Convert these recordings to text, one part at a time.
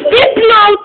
Vypnout!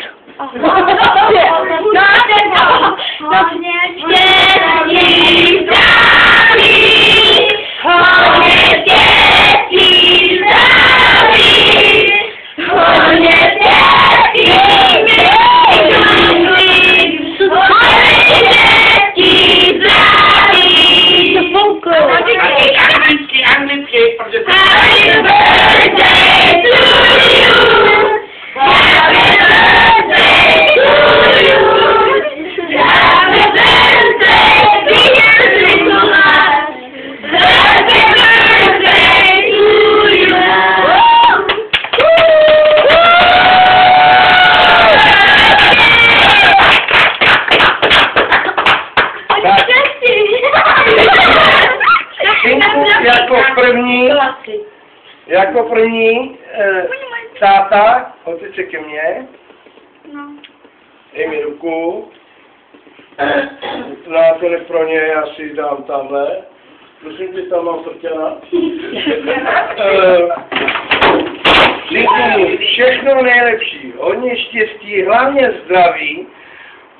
Jako první táta, otec se ke mně, dej mi ruku, náklad pro ně, já si dám tamhle, prosím tě, tam mám prtěna. Synku, všechno nejlepší, hodně štěstí, hlavně zdraví,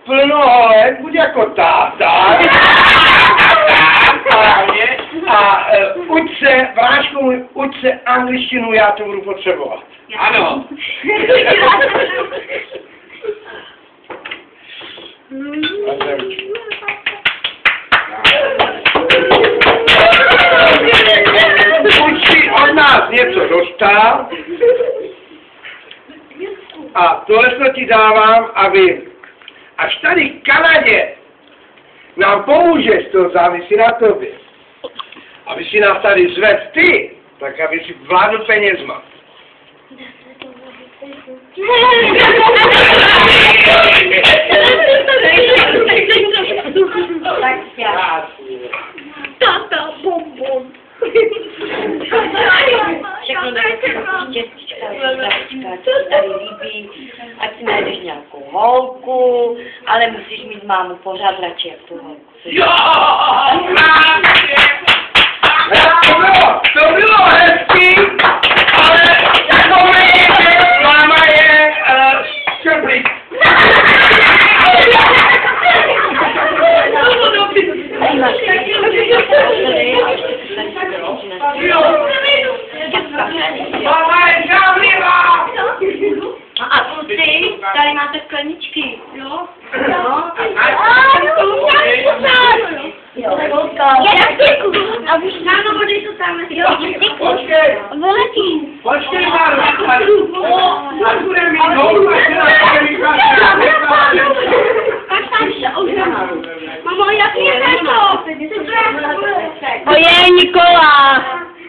plno holek, buď jako táta. A uč se, Vráško můj, uč se angličtinu, já to budu potřebovat. Ano. Uč si od nás něco dostal. A tohle ti dávám, aby až tady v Kanadě nám pomůžeš, to závisí na tobě. Aby si nás tady zvedl ty, tak aby si vládl penězma. Tata, bonbon. Všechno štěstíčka, co se tady líbí, ať si najdeš nějakou holku, ale musíš mít mámu pořád radši jak tu holku. Jo! To bylo hezký, ale takový máma je šeblík. Máma je žávlivá! A kluci, tady máte skleničky, jo? No. A už ráno vody jsou tam. Počkej! Veletí. Počkej, Máru! A bude mít holku, a se na to vychází. Mamo, jaký je to? Ojej, Nikola.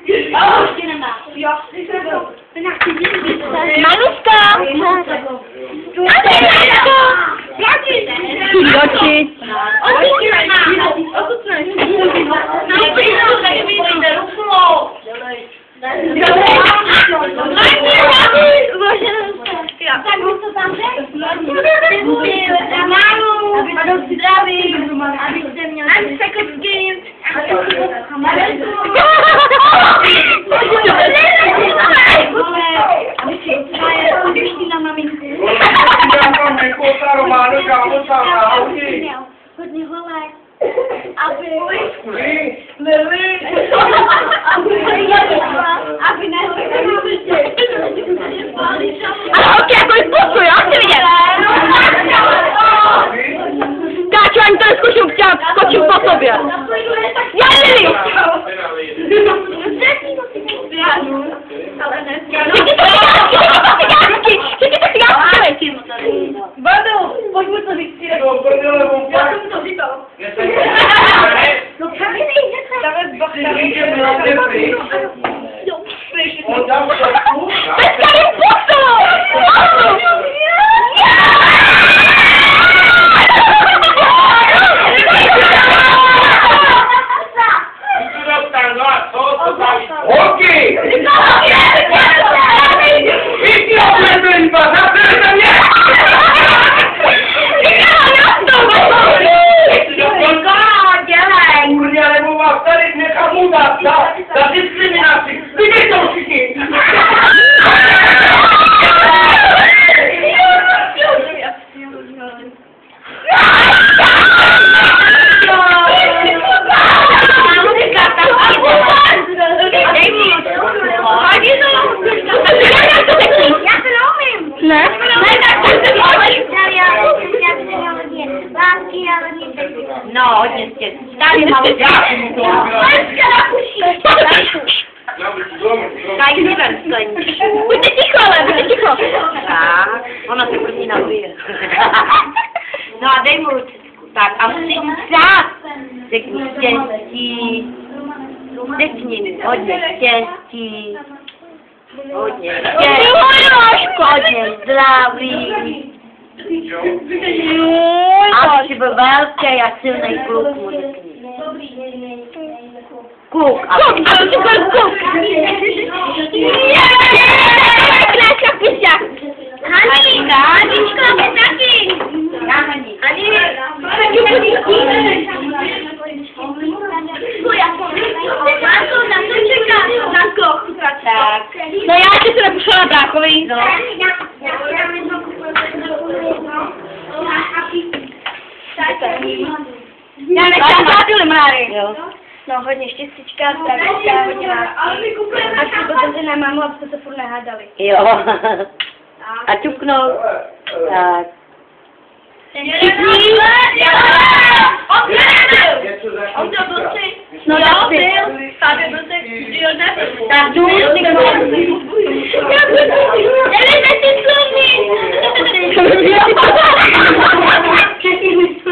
Ještě nemá. Manuška. Doči. Abyste měli second game. Hodně holek. Aby ale holky jako i pusu, jo? Chci vidět. Káču, ani to neskuším, skočím po sobě. Já Lili. Všichni to cigánky. Vado, pojď mu to vystřílet. Já jsem to říkal. No právě nejde. Dáme Holky! Tak neber skleničku. Buďte ticho, ale buďte ticho. Tak, ona se první napije. No a dej mu ručičku. Tak a musíš mít krát. Řekni štěstí. Řekni mi hodně štěstí. Hodně štěstí. Hodně zdraví. A si byl velký a silný kluk, mu řekni. Kluk. Kluk, ale to byl kluk. Kráčka píšťák. Haničko, ty taky. Já Hani. Tak. No já tě se nepošla na bráchovi. No. Já nechám ty limáry. Jo. No hodně štěstíčka, zdravíčka, hodně lásky. A si to na mámu, aby se furt nehádali. Jo. A ťuknout. Tak. No jo, byl. Fábio byl tak jdu,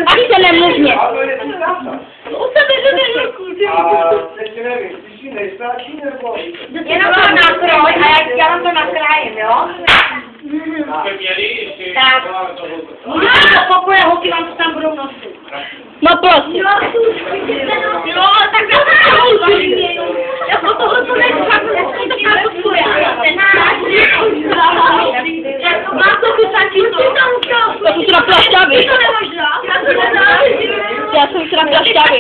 Ach se nemluvně. U sebe do ruku. Jenom to nakroj a já vám to nakrájím, jo? Tak. Můžete do pokoje, holky vám to tam budou nosit. No prosím. Jo, tak já to jako tohle to nechám, já to svoje. Mám to kusačí to. Já jsem teda plašťavý. Já jsem teda plašťavý.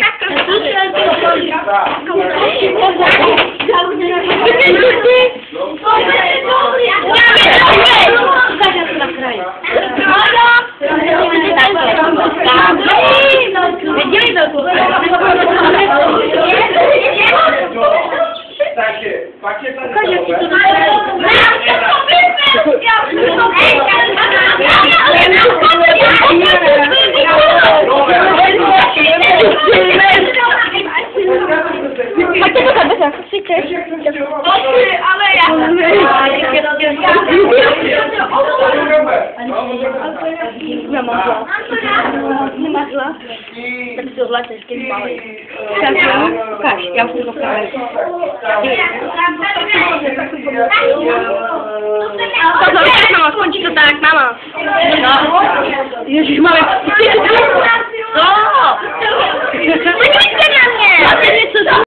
Takže, pak je tady ale já nemazla. Tak si ohlásíš, když malý. Tak jo, ukáž, já už to ukážu. Mama, skončí to tak, mama. Ježišmarja. Co? Podívejte na mě.